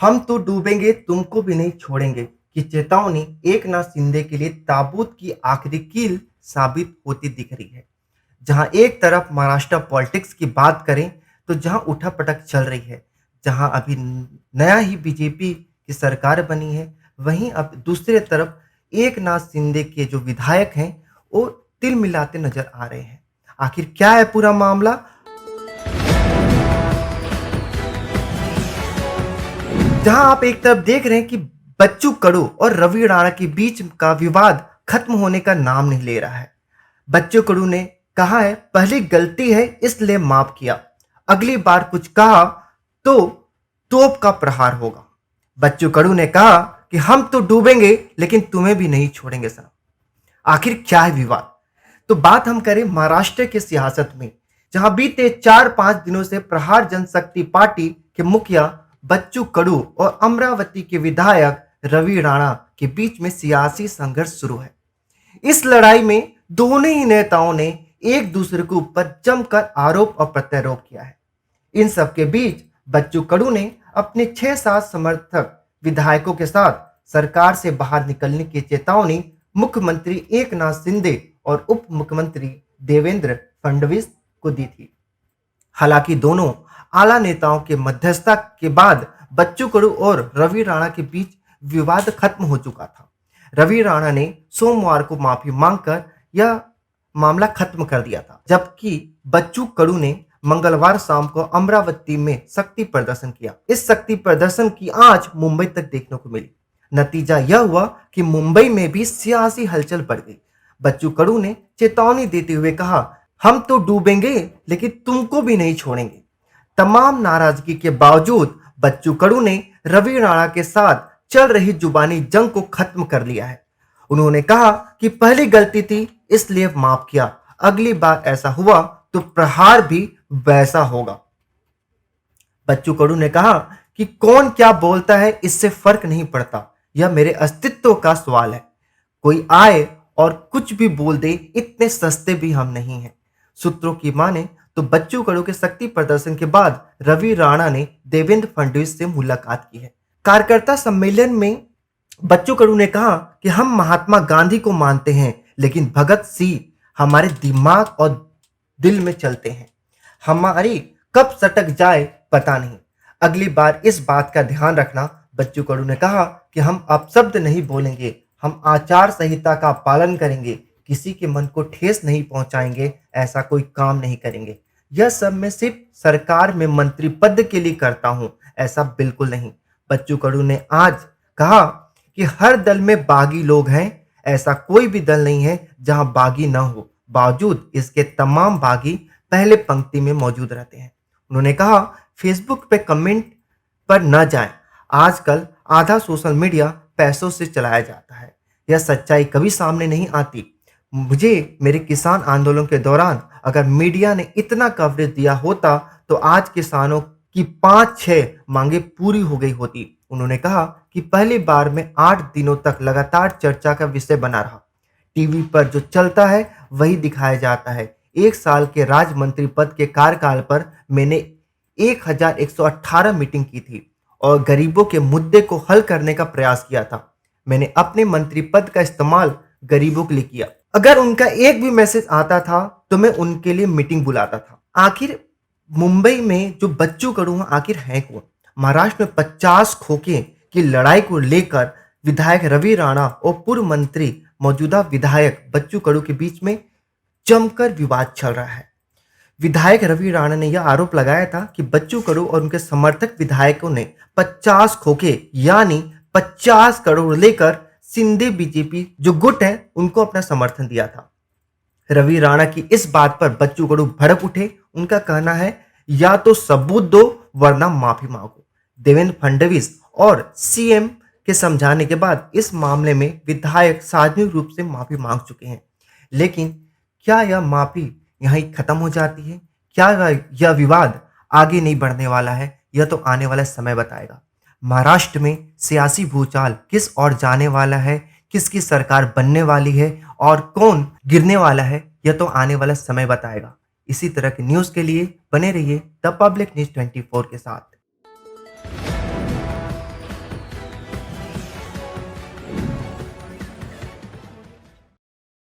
हम तो डूबेंगे तुमको भी नहीं छोड़ेंगे की चेतावनी एकनाथ शिंदे के लिए ताबूत की आखिरी कील साबित होती दिख रही है। जहां एक तरफ महाराष्ट्र पॉलिटिक्स की बात करें तो जहां उठापटक चल रही है, जहां अभी नया ही बीजेपी की सरकार बनी है, वहीं अब दूसरे तरफ एकनाथ शिंदे के जो विधायक हैं वो तिल मिलाते नजर आ रहे हैं। आखिर क्या है पूरा मामला? जहां आप एक तरफ देख रहे हैं कि बच्चू कडू और रवि राणा के बीच का विवाद खत्म होने का नाम नहीं ले रहा है। बच्चू कडू ने कहा है पहली गलती है इसलिए माफ किया, अगली बार कुछ कहा तो तोप का प्रहार होगा। बच्चू कडू ने कहा कि हम तो डूबेंगे लेकिन तुम्हें भी नहीं छोड़ेंगे सर। आखिर क्या है विवाद? तो बात हम करें महाराष्ट्र की सियासत में, जहां बीते 4-5 दिनों से प्रहार जनशक्ति पार्टी के मुखिया बच्चू कडू और अमरावती के विधायक रवि राणा के बीच में सियासी संघर्ष शुरू है। इस लड़ाई में दोनों ही नेताओं ने एक दूसरे के ऊपर जमकर आरोप और प्रत्यारोप किया है। इन सब के बीच बच्चू कडू ने अपने 6-7 समर्थक विधायकों के साथ सरकार से बाहर निकलने की चेतावनी मुख्यमंत्री एकनाथ शिंदे और उप मुख्यमंत्री देवेंद्र फडणवीस को दी थी। हालांकि दोनों आला नेताओं के मध्यस्थता के बाद बच्चू कडू और रवि राणा के बीच विवाद खत्म हो चुका था। रवि राणा ने सोमवार को माफी मांगकर यह मामला खत्म कर दिया था, जबकि बच्चू कडू ने मंगलवार शाम को अमरावती में शक्ति प्रदर्शन किया। इस शक्ति प्रदर्शन की आंच मुंबई तक देखने को मिली। नतीजा यह हुआ कि मुंबई में भी सियासी हलचल बढ़ गई। बच्चू कडू ने चेतावनी देते हुए कहा, हम तो डूबेंगे लेकिन तुमको भी नहीं छोड़ेंगे। तमाम नाराजगी के बावजूद बच्चू कडू ने रवि राणा के साथ चल रही जुबानी जंग को खत्म कर लिया है। उन्होंने कहा कि पहली गलती थी इसलिए माफ किया, अगली बार ऐसा हुआ तो प्रहार भी वैसा होगा। बच्चू कडू ने कहा कि कौन क्या बोलता है इससे फर्क नहीं पड़ता, यह मेरे अस्तित्व का सवाल है। कोई आए और कुछ भी बोल दे, इतने सस्ते भी हम नहीं हैं। सूत्रों की माने तो बच्चू कडू के शक्ति प्रदर्शन के बाद रवि राणा ने देवेंद्र फडणवीस से मुलाकात की है। कार्यकर्ता सम्मेलन में बच्चू कडू ने कहा कि हम महात्मा गांधी को मानते हैं लेकिन भगत सिंह हमारे दिमाग और दिल में चलते हैं। हमारी कब सटक जाए पता नहीं, अगली बार इस बात का ध्यान रखना। बच्चू कडू ने कहा कि हम अपशब्द नहीं बोलेंगे, हम आचार संहिता का पालन करेंगे, किसी के मन को ठेस नहीं पहुंचाएंगे, ऐसा कोई काम नहीं करेंगे। यह सब मैं सिर्फ सरकार में मंत्री पद के लिए करता हूं, ऐसा बिल्कुल नहीं। बच्चू कडू ने आज कहा कि हर दल में बागी लोग हैं, ऐसा कोई भी दल नहीं है जहां बागी ना हो, बावजूद इसके तमाम बागी पहले पंक्ति में मौजूद रहते हैं। उन्होंने कहा फेसबुक पे कमेंट पर न जाएं, आजकल आधा सोशल मीडिया पैसों से चलाया जाता है, यह सच्चाई कभी सामने नहीं आती। मुझे मेरे किसान आंदोलन के दौरान अगर मीडिया ने इतना कवरेज दिया होता तो आज किसानों की 5-6 मांगे पूरी हो गई होती। उन्होंने कहा कि पहली बार में 8 दिनों तक लगातार चर्चा का विषय बना रहा। टीवी पर जो चलता है वही दिखाया जाता है। 1 साल के राज्य मंत्री पद के कार्यकाल पर मैंने 1118 मीटिंग की थी और गरीबों के मुद्दे को हल करने का प्रयास किया था। मैंने अपने मंत्री पद का इस्तेमाल गरीबों के लिए किया। अगर उनका एक भी मैसेज आता था तो मैं उनके लिए मीटिंग बुलाता था। आखिर मुंबई में जो बच्चू कडू हैं आखिर है कौन? महाराष्ट्र में 50 खोखे की लड़ाई को लेकर विधायक रवि राणा और पूर्व मंत्री मौजूदा विधायक बच्चू कडू के बीच में जमकर विवाद चल रहा है। विधायक रवि राणा ने यह आरोप लगाया था कि बच्चू कडू और उनके समर्थक विधायकों ने 50 खोखे यानी 50 करोड़ लेकर सिंधे बीजेपी जो गुट है उनको अपना समर्थन दिया था। रवि राणा की इस बात पर बच्चू कडू भड़क उठे। उनका कहना है या तो सबूत दो वरना माफी मांगो। देवेंद्र फडणवीस और सीएम के समझाने के बाद इस मामले में विधायक सार्वजनिक रूप से माफी मांग चुके हैं। लेकिन क्या यह माफी यहीं खत्म हो जाती है? क्या यह विवाद आगे नहीं बढ़ने वाला है? यह तो आने वाला समय बताएगा। महाराष्ट्र में सियासी भूचाल किस ओर जाने वाला है, किसकी सरकार बनने वाली है और कौन गिरने वाला है, यह तो आने वाला समय बताएगा। इसी तरह की न्यूज़ के लिए बने रहिए द पब्लिक न्यूज़ 24 के साथ।